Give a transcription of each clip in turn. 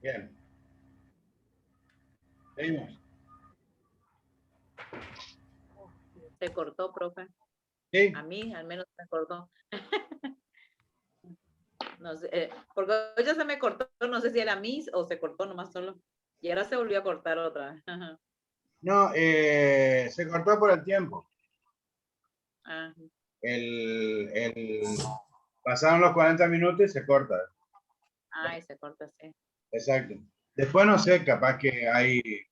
Bien. Seguimos. Se cortó, profe. ¿Sí? A mí, al menos, me cortó. No sé, porque ya se me cortó, no sé si era Miss o se cortó nomás solo. Y ahora se volvió a cortar otra vez. No, se cortó por el tiempo. Ah, Pasaron los 40 minutos y se corta. ay, se corta, sí. Exacto. Después no sé, capaz que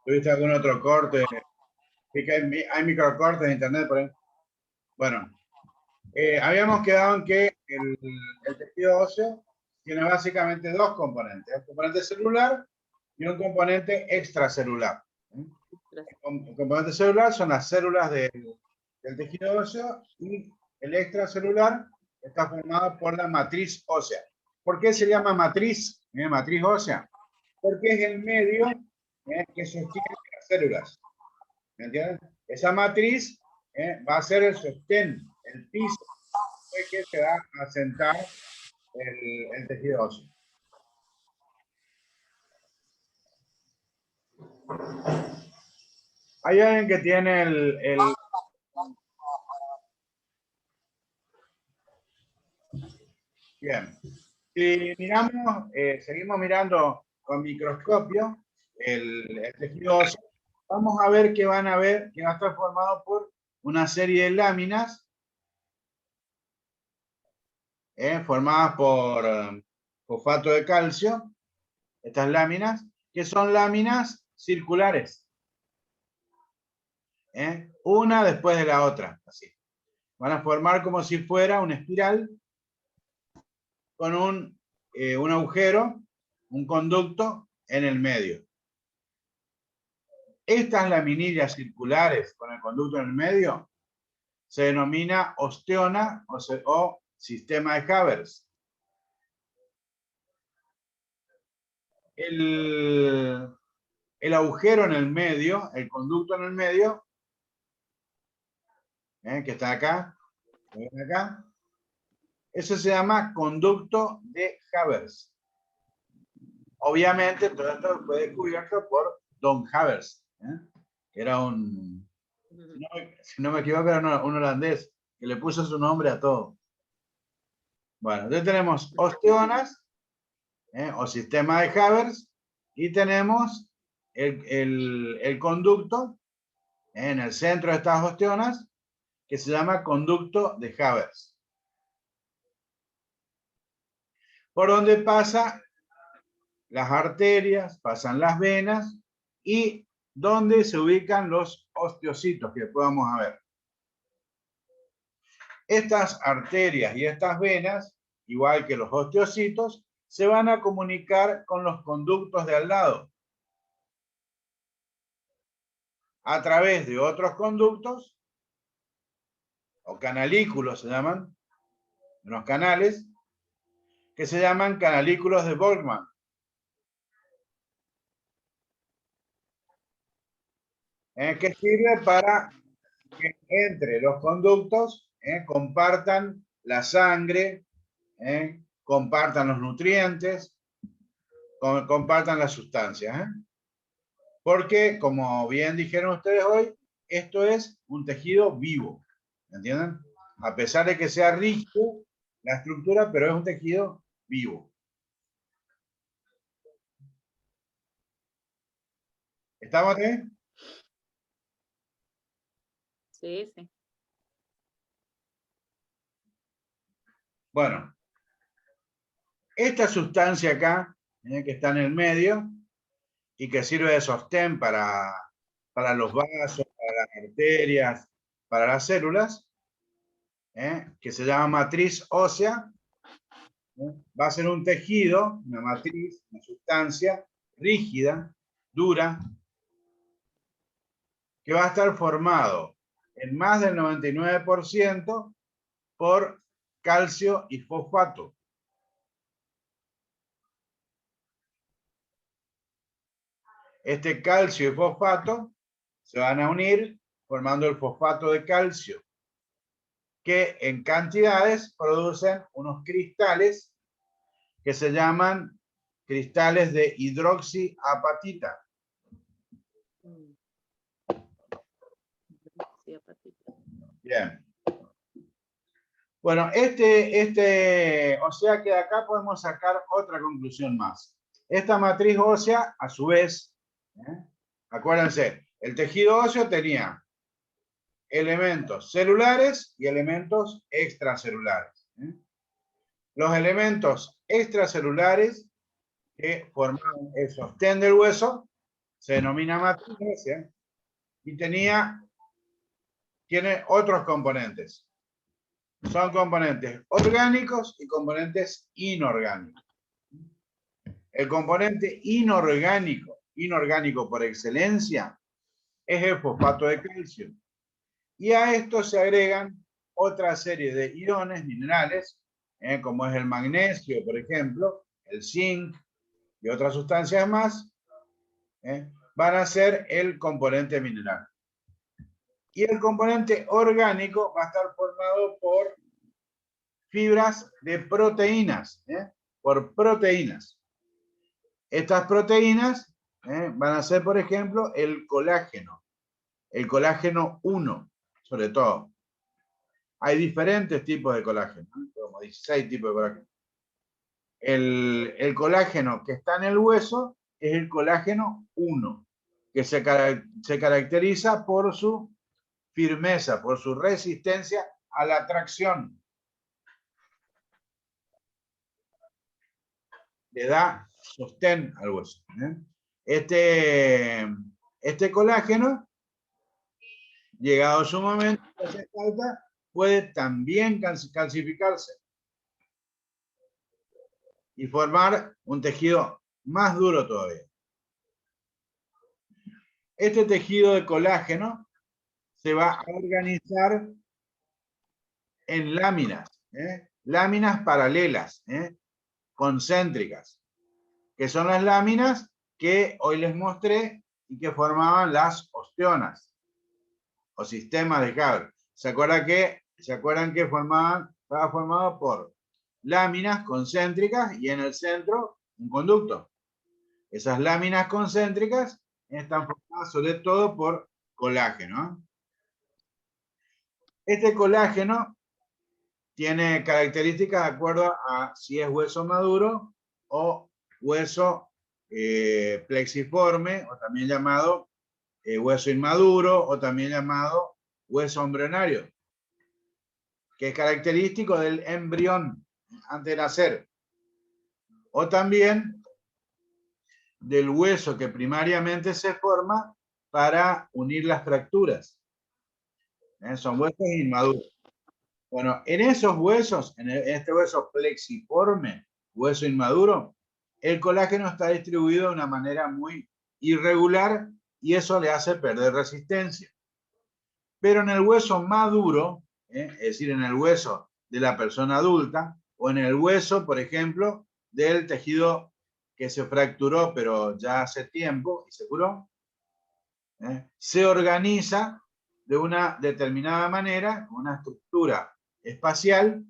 tuviste algún otro corte. Sí que hay microcortes de internet por ahí. Bueno, habíamos quedado en que el tejido óseo tiene básicamente dos componentes: un componente celular y un componente extracelular. El componente celular son las células del tejido óseo, y el extracelular está formado por la matriz ósea. ¿Por qué se llama matriz? Matriz ósea. Porque es el medio que sostiene las células. ¿Me entienden? Esa matriz va a ser el sostén, el piso que se va a sentar el tejido óseo. Hay alguien que tiene Bien. Si miramos, seguimos mirando con microscopio el tejido óseo, vamos a ver que va a estar formado por una serie de láminas formadas por fosfato de calcio. Estas láminas, que son láminas circulares. Una después de la otra, así. Van a formar como si fuera una espiral con un agujero, un conducto en el medio. Estas laminillas circulares con el conducto en el medio se denomina osteona o sistema de Haber. El agujero en el medio, el conducto en el medio, que está acá, eso se llama conducto de Haber. Obviamente todo esto fue descubierto por Don Haber, que era si no me equivoco, era un holandés que le puso su nombre a todo. Bueno, entonces tenemos osteonas o sistema de Haber, y tenemos el conducto en el centro de estas osteonas, que se llama conducto de Haber, por donde pasan las arterias, pasan las venas, y donde se ubican los osteocitos, que después vamos a ver. Estas arterias y estas venas, igual que los osteocitos, se van a comunicar con los conductos de al lado a través de otros conductos, o canalículos se llaman, unos canales, que se llaman canalículos de Volkmann. Que sirve para que entre los conductos compartan la sangre, compartan los nutrientes, compartan las sustancias. Porque, como bien dijeron ustedes hoy, esto es un tejido vivo. ¿Entienden? A pesar de que sea rígido la estructura, pero es un tejido vivo. ¿Estamos bien? Sí, sí. Bueno, esta sustancia acá, que está en el medio y que sirve de sostén para los vasos, para las arterias, para las células, que se llama matriz ósea, va a ser un tejido, una matriz, una sustancia rígida, dura, que va a estar formado en más del 99% por calcio y fosfato. Este calcio y fosfato se van a unir formando el fosfato de calcio, que en cantidades producen unos cristales que se llaman cristales de hidroxiapatita. Bien. Bueno, o sea que de acá podemos sacar otra conclusión más. Esta matriz ósea, a su vez, acuérdense, el tejido óseo tenía elementos celulares y elementos extracelulares. Los elementos extracelulares que formaban el sostén del hueso se denomina matriz ósea y tiene otros componentes. Son componentes orgánicos y componentes inorgánicos. El componente inorgánico por excelencia, es el fosfato de calcio. Y a esto se agregan otra serie de iones, minerales, como es el magnesio, por ejemplo, el zinc y otras sustancias más, van a ser el componente mineral. Y el componente orgánico va a estar formado por fibras de proteínas, por proteínas. Estas proteínas van a ser, por ejemplo, el colágeno 1, sobre todo. Hay diferentes tipos de colágeno, como 16 tipos de colágeno. El colágeno que está en el hueso es el colágeno 1, que se caracteriza por su firmeza, por su resistencia a la tracción. Le da sostén al hueso. Este colágeno, llegado su momento de hacer falta, puede también calcificarse y formar un tejido más duro todavía. Este tejido de colágeno se va a organizar en láminas, láminas paralelas, concéntricas, que son las láminas que hoy les mostré y que formaban las osteonas o sistemas de cable. ¿Se acuerdan que estaba formado por láminas concéntricas y en el centro un conducto? Esas láminas concéntricas están formadas sobre todo por colágeno. Este colágeno tiene características de acuerdo a si es hueso maduro o hueso plexiforme, o también llamado hueso inmaduro, o también llamado hueso embrionario, que es característico del embrión antes de nacer, o también del hueso que primariamente se forma para unir las fracturas. Son huesos inmaduros. Bueno, en esos huesos, en este hueso plexiforme, hueso inmaduro, el colágeno está distribuido de una manera muy irregular y eso le hace perder resistencia. Pero en el hueso maduro, es decir, en el hueso de la persona adulta, o en el hueso, por ejemplo, del tejido que se fracturó, pero ya hace tiempo y se curó, se organiza de una determinada manera, una estructura espacial,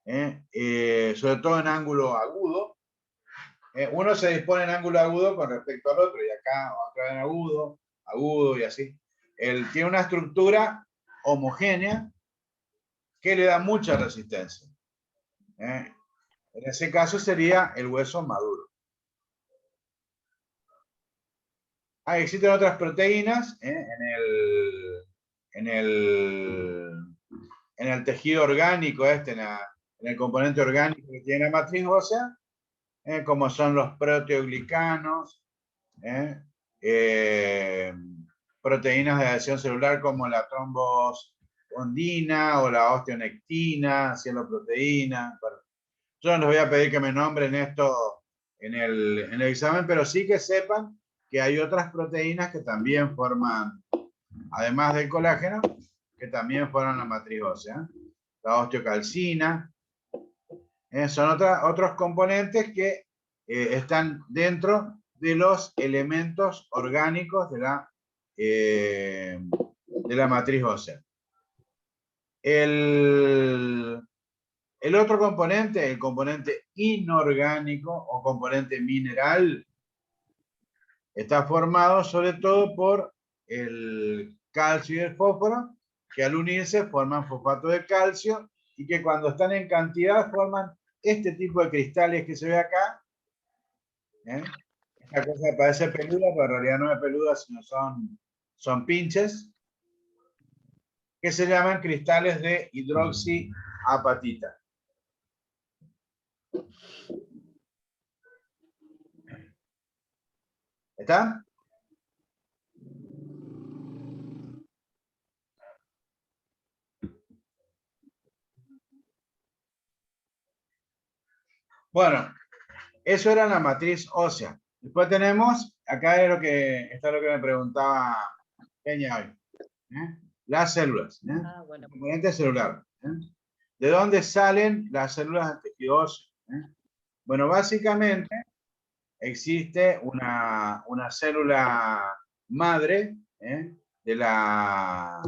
sobre todo en ángulo agudo. Uno se dispone en ángulo agudo con respecto al otro, y acá otra vez en agudo, agudo y así. Él tiene una estructura homogénea que le da mucha resistencia. En ese caso sería el hueso maduro. Existen otras proteínas en el tejido orgánico, en el componente orgánico que tiene la matriz ósea, como son los proteoglicanos, proteínas de adhesión celular como la trombosondina o la osteonectina, cieloproteína. Bueno, yo no les voy a pedir que me nombren esto en el examen, pero sí que sepan que hay otras proteínas que también forman, además del colágeno, que también forman la matriz ósea. La osteocalcina, son otros componentes que están dentro de los elementos orgánicos de la matriz ósea. El otro componente, el componente inorgánico o componente mineral, está formado sobre todo por el calcio y el fósforo, que al unirse forman fosfato de calcio y que cuando están en cantidad forman este tipo de cristales que se ve acá. Esta cosa parece peluda, pero en realidad no es peluda, sino son pinches, que se llaman cristales de hidroxiapatita. ¿Está? Bueno, eso era la matriz ósea. Después tenemos, acá es está lo que me preguntaba Peña hoy. Las células. Bueno. El componente celular. ¿De dónde salen las células del tejido óseo? Bueno, básicamente existe una célula madre de la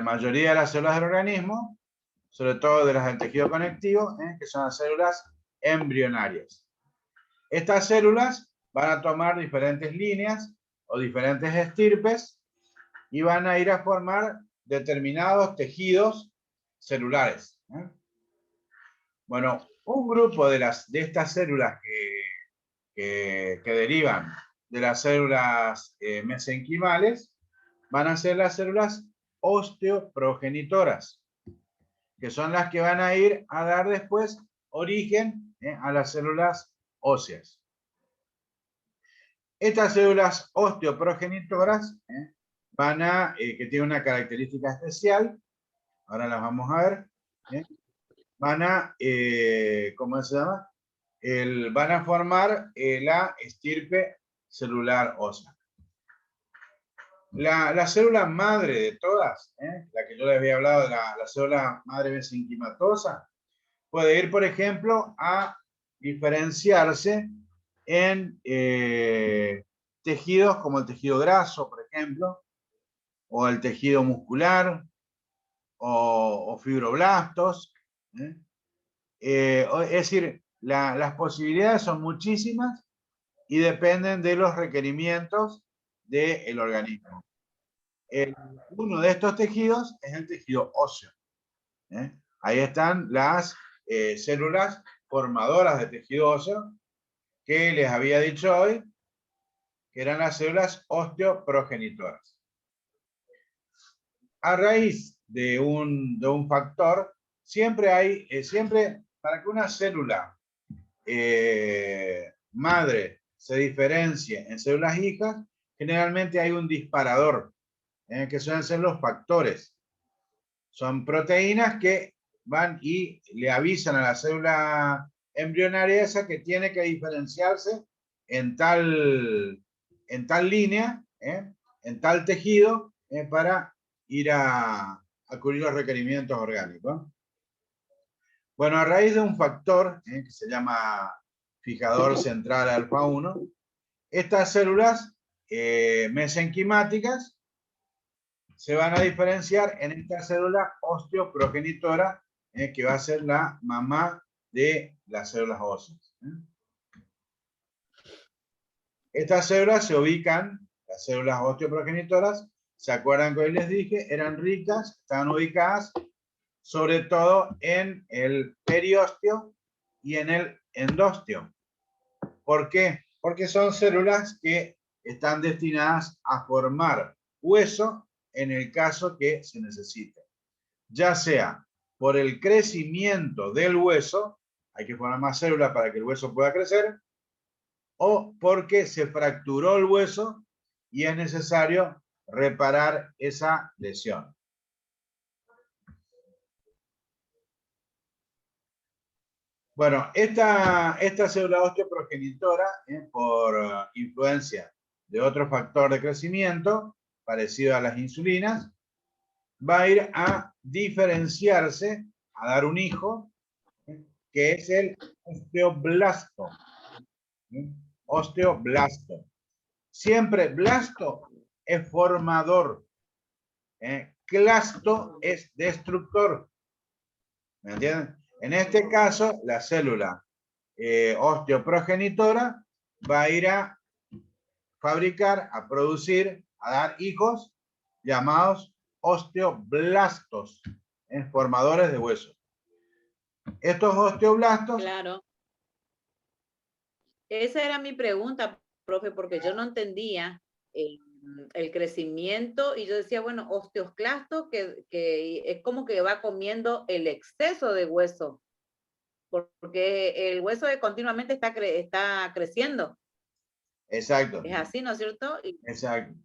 mayoría de las células del organismo, sobre todo de las del tejido conectivo, que son las células embrionarias. Estas células van a tomar diferentes líneas o diferentes estirpes y van a ir a formar determinados tejidos celulares. Bueno, un grupo de estas células que derivan de las células mesenquimales van a ser las células osteoprogenitoras, que son las que van a ir a dar después origen a las células óseas. Estas células osteoprogenitoras que tienen una característica especial, ahora las vamos a ver, ¿cómo se llama? Van a formar la estirpe celular ósea. La célula madre de todas, la que yo les había hablado, la célula madre mesenquimatosa, puede ir, por ejemplo, a diferenciarse en tejidos como el tejido graso, por ejemplo, o el tejido muscular, o fibroblastos. Es decir, las posibilidades son muchísimas y dependen de los requerimientos del organismo. Uno de estos tejidos es el tejido óseo. Ahí están las células formadoras de tejido óseo que les había dicho hoy, que eran las células osteoprogenitoras. A raíz de un factor, siempre para que una célula madre se diferencie en células hijas, generalmente hay un disparador, que suelen ser los factores. Son proteínas que van y le avisan a la célula embrionaria esa que tiene que diferenciarse en tal línea, en tal tejido, para ir a cubrir los requerimientos orgánicos. Bueno, a raíz de un factor que se llama fijador central alfa 1, estas células mesenquimáticas se van a diferenciar en esta célula osteoprogenitora que va a ser la mamá de las células óseas. Estas células se ubican, las células osteoprogenitoras, ¿se acuerdan que hoy les dije? Eran ricas, estaban ubicadas sobre todo en el periósteo y en el endósteo. ¿Por qué? Porque son células que están destinadas a formar hueso en el caso que se necesite. Ya sea por el crecimiento del hueso, hay que formar más células para que el hueso pueda crecer, o porque se fracturó el hueso y es necesario reparar esa lesión. Bueno, esta célula osteoprogenitora, por influencia de otro factor de crecimiento, parecido a las insulinas, va a ir a diferenciarse, a dar un hijo, que es el osteoblasto. Osteoblasto. Siempre blasto es formador. Clasto es destructor. ¿Me entienden? En este caso, la célula osteoprogenitora va a ir a fabricar, a producir, a dar hijos llamados osteoblastos, formadores de hueso. Estos osteoblastos... Claro. Esa era mi pregunta, profe, porque yo no entendía el crecimiento y yo decía, bueno, osteoclasto, que es como que va comiendo el exceso de hueso, porque el hueso continuamente está creciendo. Exacto. Es así, ¿no es cierto? Exacto.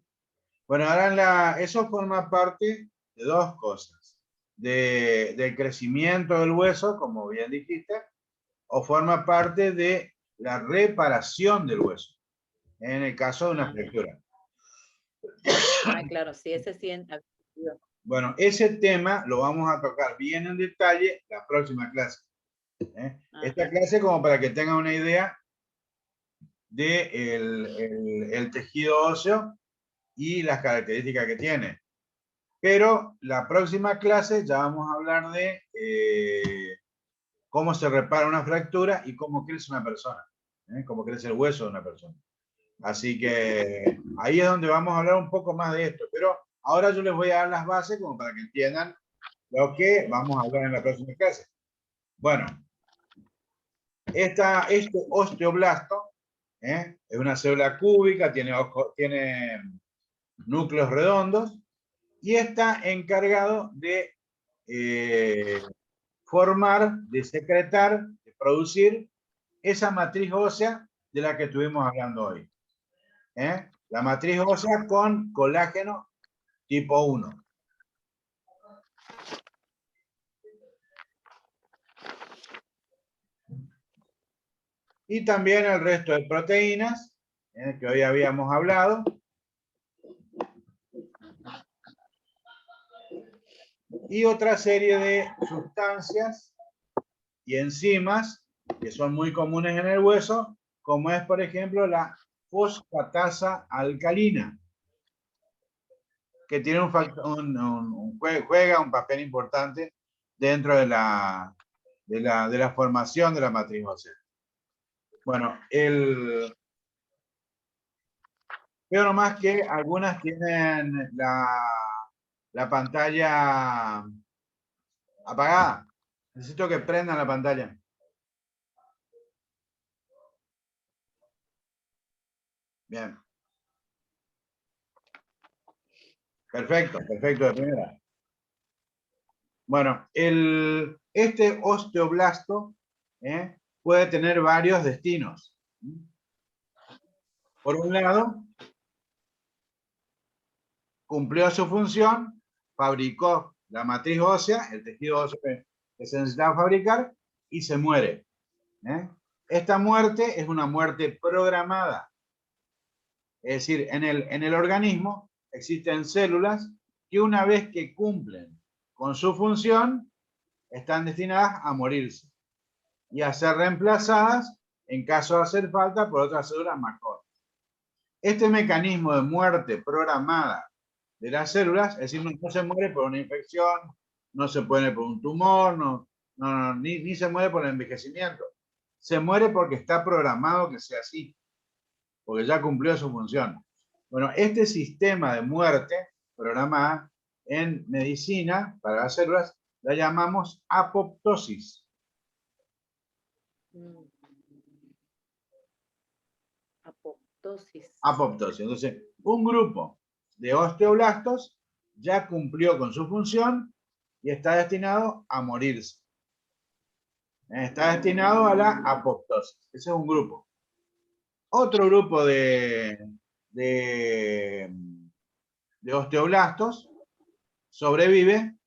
Bueno, ahora eso forma parte de dos cosas. Del crecimiento del hueso, como bien dijiste, o forma parte de la reparación del hueso, en el caso de una fractura. Ah, claro, sí, ese sí. Bueno, ese tema lo vamos a tocar bien en detalle la próxima clase. Esta clase como para que tengan una idea de el tejido óseo y las características que tiene. Pero la próxima clase ya vamos a hablar de cómo se repara una fractura y cómo crece una persona, cómo crece el hueso de una persona. Así que ahí es donde vamos a hablar un poco más de esto. Pero ahora yo les voy a dar las bases como para que entiendan lo que vamos a hablar en la próxima clase. Bueno, este osteoblasto es una célula cúbica, tiene núcleos redondos y está encargado de formar, de secretar, de producir esa matriz ósea de la que estuvimos hablando hoy. La matriz ósea con colágeno tipo 1. Y también el resto de proteínas, que hoy habíamos hablado. Y otra serie de sustancias y enzimas que son muy comunes en el hueso, como es, por ejemplo, la fosfatasa alcalina, que tiene juega un papel importante dentro de la formación de la matriz ósea. Bueno, veo nomás que algunas tienen la pantalla apagada. Necesito que prendan la pantalla. Bien. Perfecto, perfecto de primera. Bueno, este osteoblasto puede tener varios destinos. Por un lado, cumplió su función, fabricó la matriz ósea, el tejido óseo que se necesitaba fabricar, y se muere. Esta muerte es una muerte programada. Es decir, en el organismo existen células que una vez que cumplen con su función, están destinadas a morirse y a ser reemplazadas, en caso de hacer falta, por otras células más cortas. Este mecanismo de muerte programada de las células, es decir, no se muere por una infección, no se muere por un tumor, no ni se muere por el envejecimiento. Se muere porque está programado que sea así, porque ya cumplió su función. Bueno, este sistema de muerte programada en medicina para las células la llamamos apoptosis. Apoptosis. Apoptosis. Entonces, un grupo de osteoblastos ya cumplió con su función y está destinado a morirse. Está destinado a la apoptosis. Ese es un grupo. Otro grupo de osteoblastos sobrevive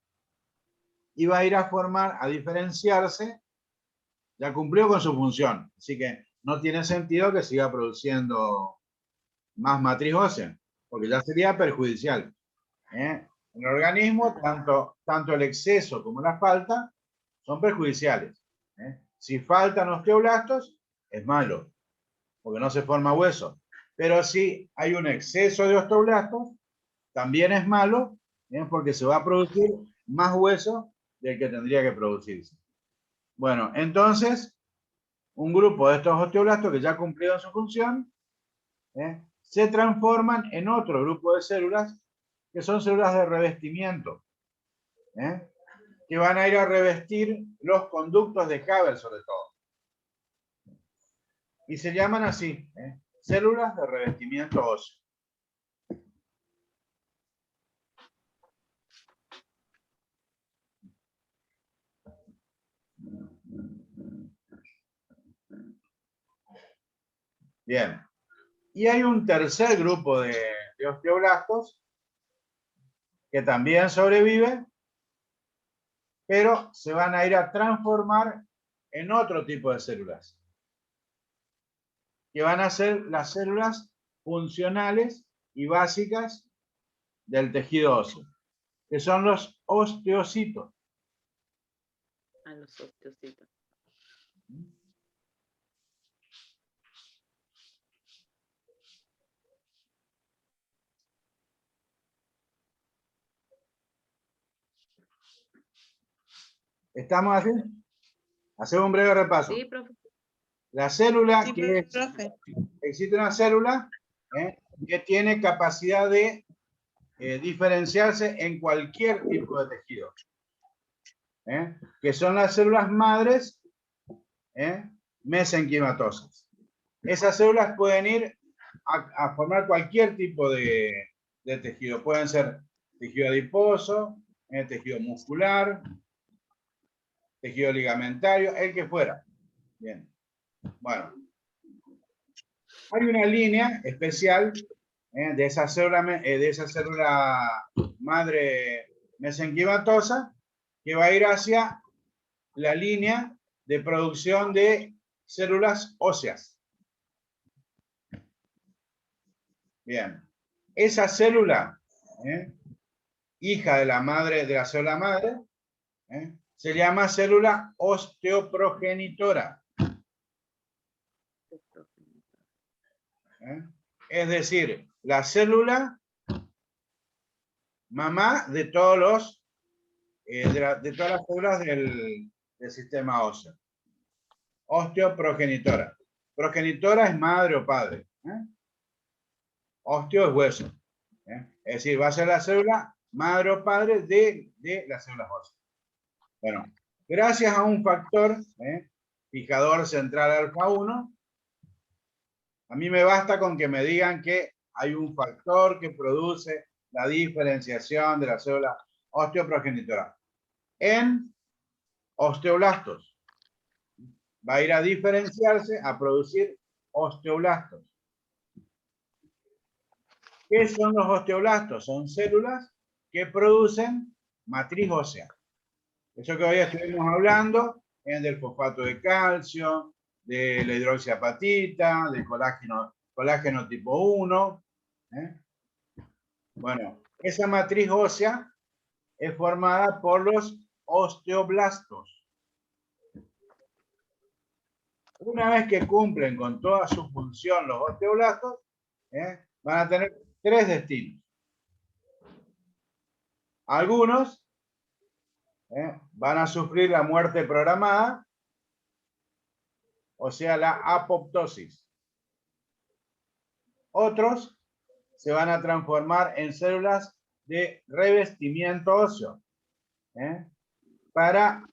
y va a ir a formar, a diferenciarse, ya cumplió con su función. Así que no tiene sentido que siga produciendo más matriz ósea, porque ya sería perjudicial. En el organismo, tanto el exceso como la falta son perjudiciales. Si faltan osteoblastos, es malo, porque no se forma hueso. Pero si hay un exceso de osteoblastos, también es malo, porque se va a producir más hueso del que tendría que producirse. Bueno, entonces, un grupo de estos osteoblastos que ya cumplieron su función, se transforman en otro grupo de células que son células de revestimiento, que van a ir a revestir los conductos de Haber sobre todo. Y se llaman así, células de revestimiento óseo. Bien. Y hay un tercer grupo de osteoblastos que también sobrevive, pero se van a ir a transformar en otro tipo de células, que van a ser las células funcionales y básicas del tejido óseo, que son los osteocitos. A los osteocitos. ¿Estamos así? Hacemos un breve repaso. Sí, profe. La célula Sí, que es, profe. existe una célula que tiene capacidad de diferenciarse en cualquier tipo de tejido, que son las células madres mesenquimatosas. Esas células pueden ir a formar cualquier tipo de tejido. Pueden ser tejido adiposo, tejido muscular, tejido ligamentario, el que fuera. Bien. Bueno. Hay una línea especial de esa célula madre mesenquimatosa que va a ir hacia la línea de producción de células óseas. Bien. Esa célula, hija de la célula madre, se llama célula osteoprogenitora. Es decir, la célula mamá de todos los de todas las células del sistema óseo. Osteoprogenitora. Progenitora es madre o padre. Osteo es hueso. Es decir, va a ser la célula madre o padre de las células óseas. Bueno, gracias a un factor fijador central alfa 1, a mí me basta con que me digan que hay un factor que produce la diferenciación de la célula osteoprogenitora en osteoblastos. Va a ir a diferenciarse, a producir osteoblastos. ¿Qué son los osteoblastos? Son células que producen matriz ósea. Eso que hoy estuvimos hablando es del fosfato de calcio, de la hidroxiapatita, del colágeno tipo 1. Bueno, esa matriz ósea es formada por los osteoblastos. Una vez que cumplen con toda su función los osteoblastos, van a tener tres destinos. Algunos van a sufrir la muerte programada, o sea, la apoptosis. Otros se van a transformar en células de revestimiento óseo, para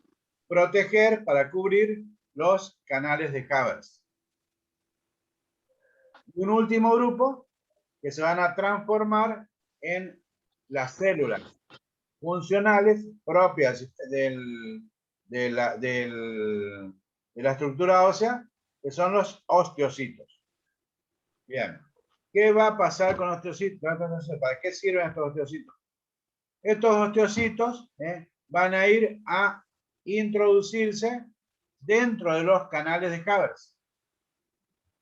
proteger, para cubrir los canales de Haber. Un último grupo que se van a transformar en las células funcionales propias de la estructura ósea, que son los osteocitos. Bien. ¿Qué va a pasar con los osteocitos? ¿Para qué sirven estos osteocitos? Estos osteocitos van a ir a introducirse dentro de los canales de Haber.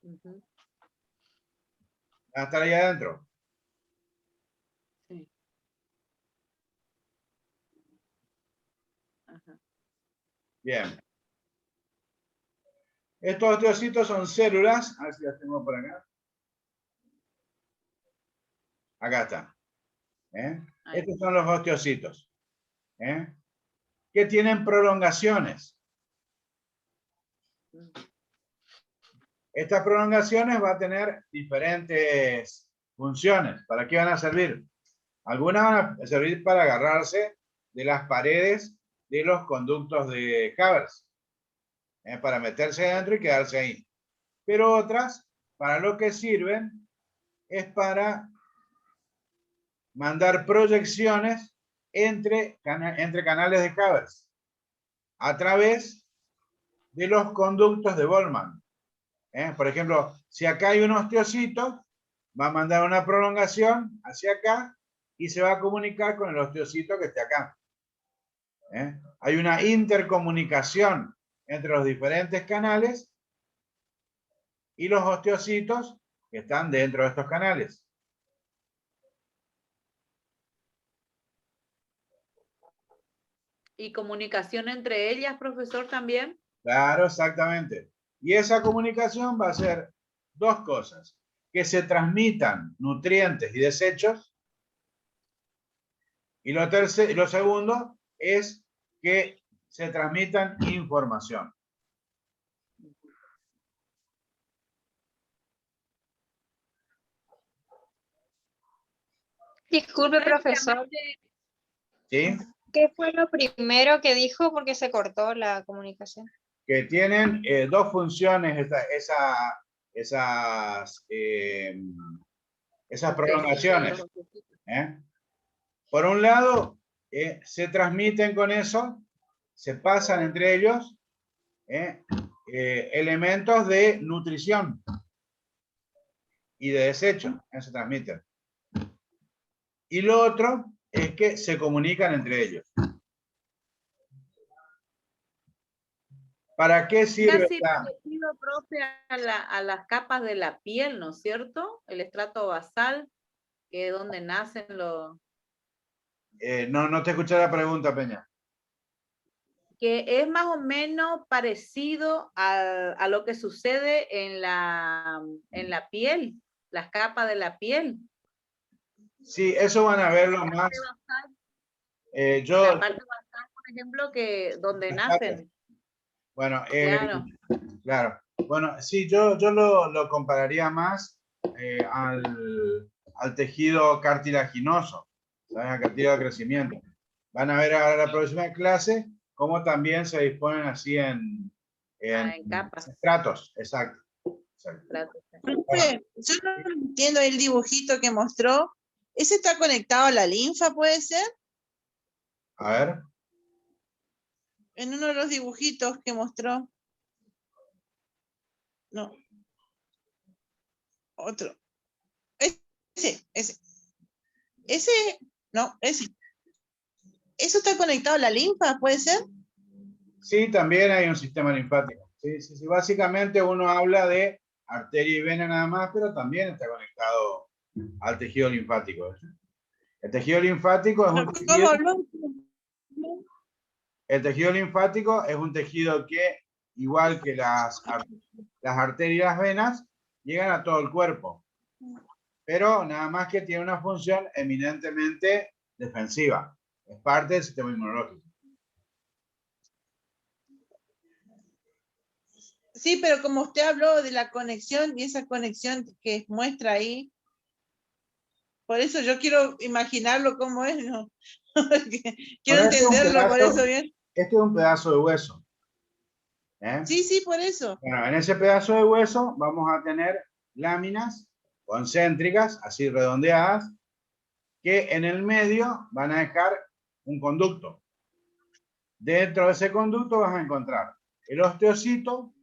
Ujú. Van a estar ahí adentro. Sí. Ajá. Bien. Estos osteocitos son células, a ver si las tengo por acá. Acá está. Estos son los osteocitos, que tienen prolongaciones. Estas prolongaciones van a tener diferentes funciones. ¿Para qué van a servir? Algunas van a servir para agarrarse de las paredes de los conductos de Haber, para meterse adentro y quedarse ahí. Pero otras, para lo que sirven, es para mandar proyecciones entre canales de Haber a través de los conductos de Boltzmann. Por ejemplo, si acá hay un osteocito, va a mandar una prolongación hacia acá y se va a comunicar con el osteocito que esté acá. Hay una intercomunicación entre los diferentes canales y los osteocitos que están dentro de estos canales. ¿Y comunicación entre ellas, profesor, también? Claro, exactamente. Y esa comunicación va a ser dos cosas: que se transmitan nutrientes y desechos, y lo segundo es que se transmitan información. Disculpe, profesor, ¿Sí? ¿qué fue lo primero que dijo porque se cortó la comunicación? Que tienen dos funciones esas prolongaciones. Por un lado, se transmiten con eso, se pasan entre ellos elementos de nutrición y de desecho, se transmiten. Y lo otro es que se comunican entre ellos. ¿Para qué sirve? Casi parecido, profe, a las capas de la piel, ¿no es cierto? El estrato basal, que es donde nacen los... No te escuché la pregunta, Peña. Que es más o menos parecido a lo que sucede en la piel, las capas de la piel. Sí, eso van a verlo más. La parte basal, por ejemplo, que donde nacen. Bueno, Claro. claro. Bueno, sí, yo lo compararía más al tejido cartilaginoso, ¿sabes? Al tejido de crecimiento. Van a ver ahora la próxima clase cómo también se disponen así en capas. estratos. Exacto. Profe, yo no entiendo el dibujito que mostró. ¿Ese está conectado a la linfa, puede ser? A ver. En uno de los dibujitos que mostró. No. Otro. Ese. No, ese. ¿Eso está conectado a la linfa, puede ser? Sí, también hay un sistema linfático. Sí. Básicamente uno habla de arteria y vena nada más, pero también está conectado al tejido linfático. El tejido linfático es un tejido... El tejido linfático es un tejido que, igual que las arterias y las venas, llegan a todo el cuerpo. Pero nada más que tiene una función eminentemente defensiva. Es parte del sistema inmunológico. Sí, pero como usted habló de la conexión y esa conexión que muestra ahí, por eso yo quiero imaginarlo cómo es, ¿no? Quiero Bueno, entenderlo, por eso bien. este es un pedazo de hueso. ¿Eh? Sí, sí, por eso. Bueno, en ese pedazo de hueso vamos a tener láminas concéntricas, así redondeadas, que en el medio van a dejar un conducto. Dentro de ese conducto vas a encontrar el osteocito,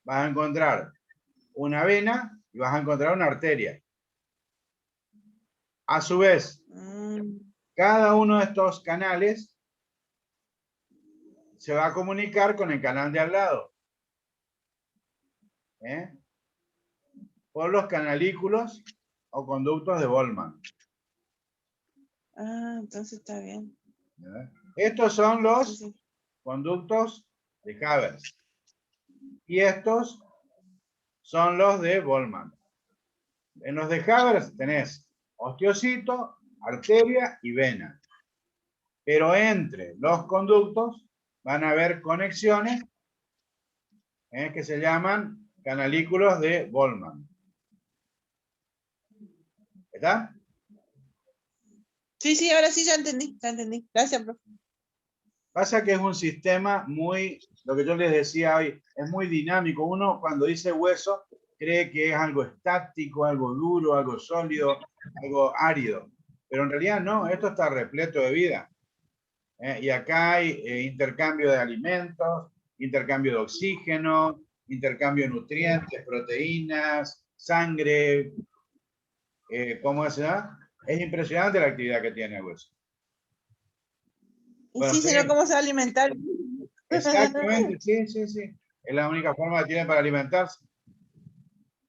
vas a encontrar una vena y vas a encontrar una arteria. A su vez, cada uno de estos canales se va a comunicar con el canal de al lado. ¿Eh? Por los canalículos o conductos de Boltzmann. Ah, entonces está bien. ¿Eh? Estos son los Entonces, conductos de Havers. Y estos son los de Boltzmann. En los de Havers tenés osteocito, arteria y vena. Pero entre los conductos van a haber conexiones que se llaman canalículos de Boltzmann. ¿Está? sí, sí, ahora sí ya entendí, ya entendí. Gracias, profe. Pasa que es un sistema muy, lo que yo les decía hoy, es muy dinámico. Uno cuando dice hueso cree que es algo estático, algo duro, algo sólido, algo árido. Pero en realidad no, esto está repleto de vida. Y acá hay intercambio de alimentos, intercambio de oxígeno, intercambio de nutrientes, proteínas, sangre. ¿Cómo es? Es impresionante la actividad que tiene el hueso. Y Bueno, sí, sino cómo se va a alimentar. exactamente, sí, sí, sí. Es la única forma que tienen para alimentarse.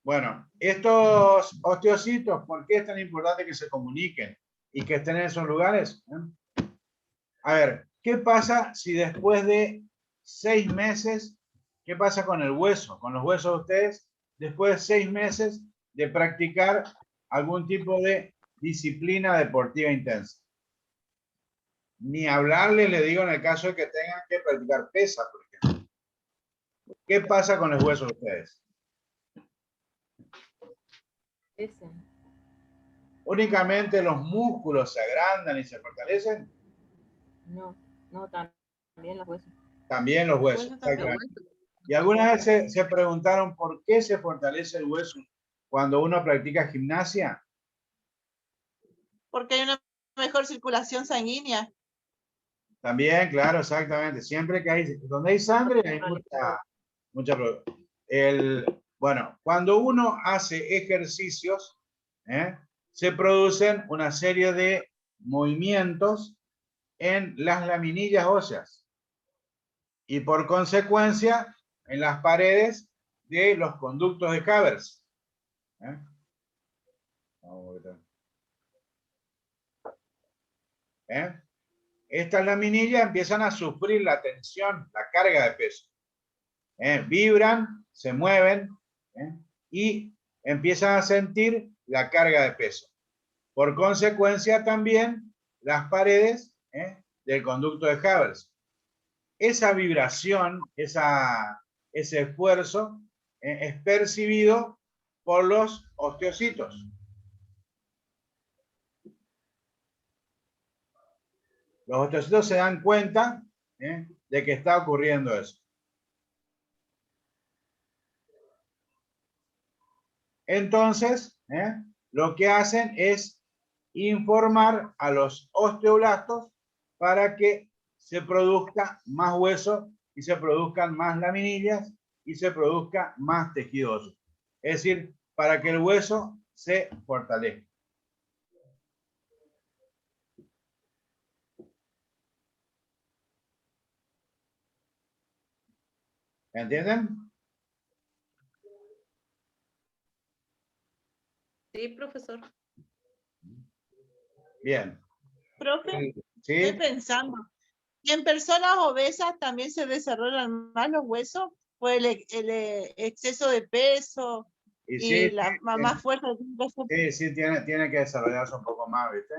Bueno, estos osteocitos, ¿por qué es tan importante que se comuniquen y que estén en esos lugares? A ver, ¿qué pasa si después de 6 meses, qué pasa con el hueso, con los huesos de ustedes, después de 6 meses de practicar algún tipo de disciplina deportiva intensa? Ni hablarle, le digo, en el caso de que tengan que practicar pesa, por ejemplo. ¿Qué pasa con los huesos de ustedes? ¿Únicamente los músculos se agrandan y se fortalecen? No, no, también los huesos. También los huesos. Huesos también. ¿Y alguna vez se preguntaron por qué se fortalece el hueso cuando uno practica gimnasia? Porque hay una mejor circulación sanguínea. También, claro, exactamente. Siempre que hay, donde hay sangre, hay mucha. Bueno, cuando uno hace ejercicios, se producen una serie de movimientos en las laminillas óseas y por consecuencia en las paredes de los conductos de Havers. Estas laminillas empiezan a sufrir la tensión, la carga de peso. Vibran, se mueven y empiezan a sentir la carga de peso. Por consecuencia también las paredes del conducto de Havers. Esa vibración, ese esfuerzo es percibido por los osteocitos. Los osteocitos se dan cuenta de que está ocurriendo eso. Entonces, lo que hacen es informar a los osteoblastos para que se produzca más hueso y se produzcan más laminillas y se produzca más tejido óseo. Es decir, para que el hueso se fortalezca. ¿Me entienden? Sí, profesor. Bien. Profe, ¿Sí? estoy pensando. ¿Y en personas obesas también se desarrollan más los huesos? ¿Por el exceso de peso y la más fuerza? Sí, tiene que desarrollarse un poco más, ¿viste?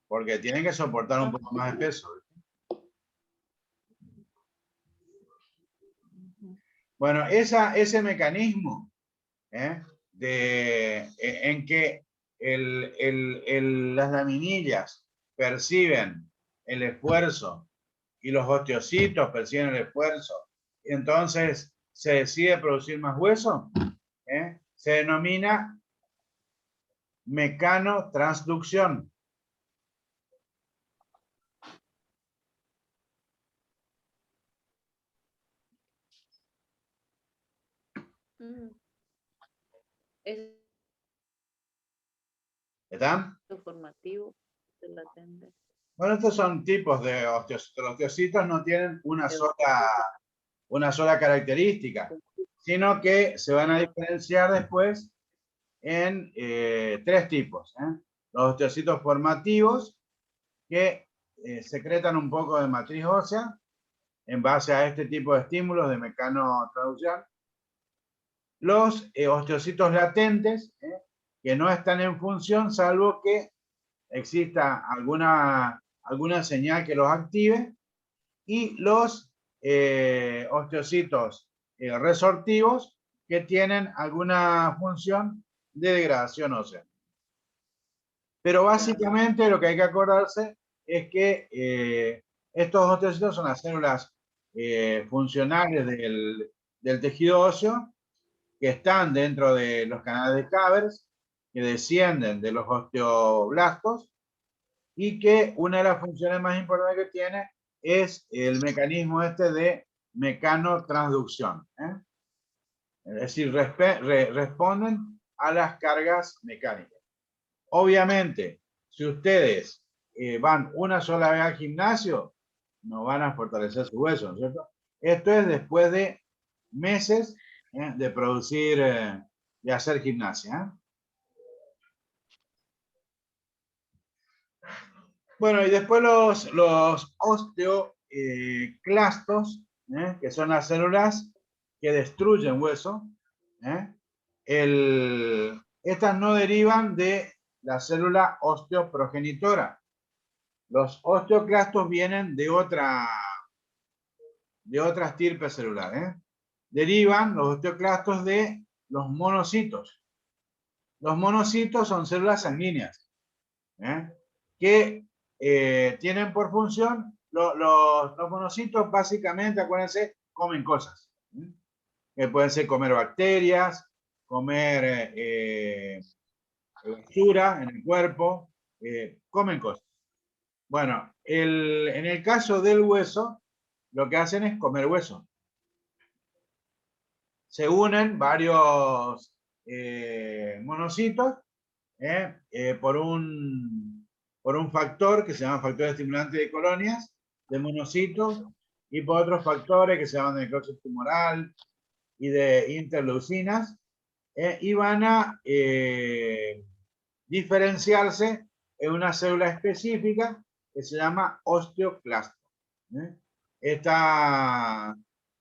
Porque tienen que soportar un poco más de peso, ¿viste? Bueno, ese mecanismo en que las laminillas perciben el esfuerzo y los osteocitos perciben el esfuerzo, entonces se decide producir más hueso, se denomina mecanotransducción. Es ¿Están? formativo. Se la atende. Bueno, estos son tipos de osteocitos. Los osteocitos no tienen una sola característica, sino que se van a diferenciar después en 3 tipos. Los osteocitos formativos, que secretan un poco de matriz ósea en base a este tipo de estímulos de mecanotransducción. Los osteocitos latentes, que no están en función salvo que exista alguna señal que los active, y los osteocitos resortivos, que tienen alguna función de degradación ósea. Pero básicamente lo que hay que acordarse es que estos osteocitos son las células funcionales del tejido óseo, que están dentro de los canales de Cavers, que descienden de los osteoblastos, y que una de las funciones más importantes que tiene es el mecanismo este de mecanotransducción. Es decir, responden a las cargas mecánicas. Obviamente, si ustedes van una sola vez al gimnasio, no van a fortalecer su hueso, ¿no es cierto? Esto es después de meses de producir, de hacer gimnasia. Bueno, y después los osteoclastos, que son las células que destruyen hueso. Estas no derivan de la célula osteoprogenitora. Los osteoclastos vienen de otra estirpe celular. Derivan los osteoclastos de los monocitos. Los monocitos son células sanguíneas, que tienen por función, los monocitos básicamente, acuérdense, comen cosas. Que pueden ser comer bacterias, comer basura en el cuerpo, comen cosas. Bueno, en el caso del hueso, lo que hacen es comer hueso. Se unen varios monocitos por un factor que se llama factor estimulante de colonias de monocitos, y por otros factores que se llaman de necrosis tumoral y de interleucinas, y van a diferenciarse en una célula específica que se llama osteoclasto.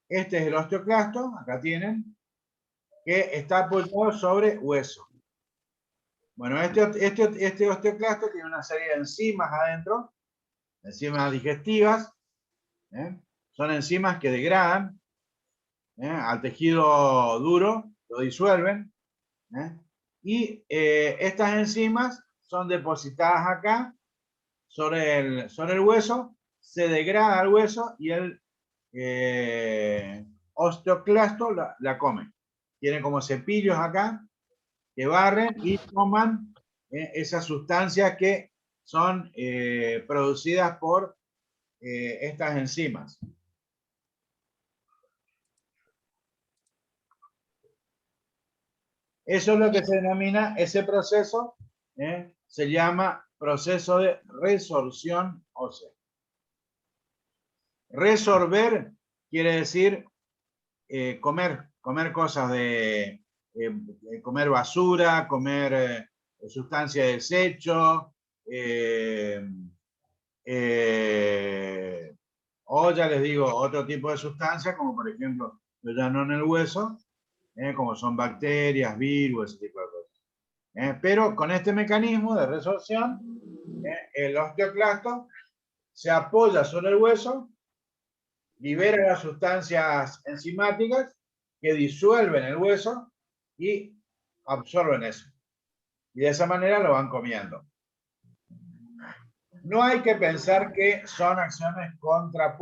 Este es el osteoclasto, acá tienen, que está apoyado sobre hueso. Bueno, este osteoclasto tiene una serie de enzimas adentro, enzimas digestivas. Son enzimas que degradan al tejido duro, lo disuelven. Y estas enzimas son depositadas acá sobre el hueso, se degrada el hueso y el osteoclasto la come. Tiene como cepillos acá que barren y toman esas sustancias que son producidas por estas enzimas. Eso es lo que se denomina, ese proceso se llama proceso de resorción ósea. Resorber quiere decir comer cosas comer basura, comer sustancia de desecho, o ya les digo, otro tipo de sustancias, como por ejemplo, ya no en el hueso, como son bacterias, virus, ese tipo de cosas. Pero con este mecanismo de resorción, el osteoclasto se apoya sobre el hueso, libera las sustancias enzimáticas que disuelven el hueso y absorben eso. Y de esa manera lo van comiendo. No hay que pensar que son acciones contrapuestas.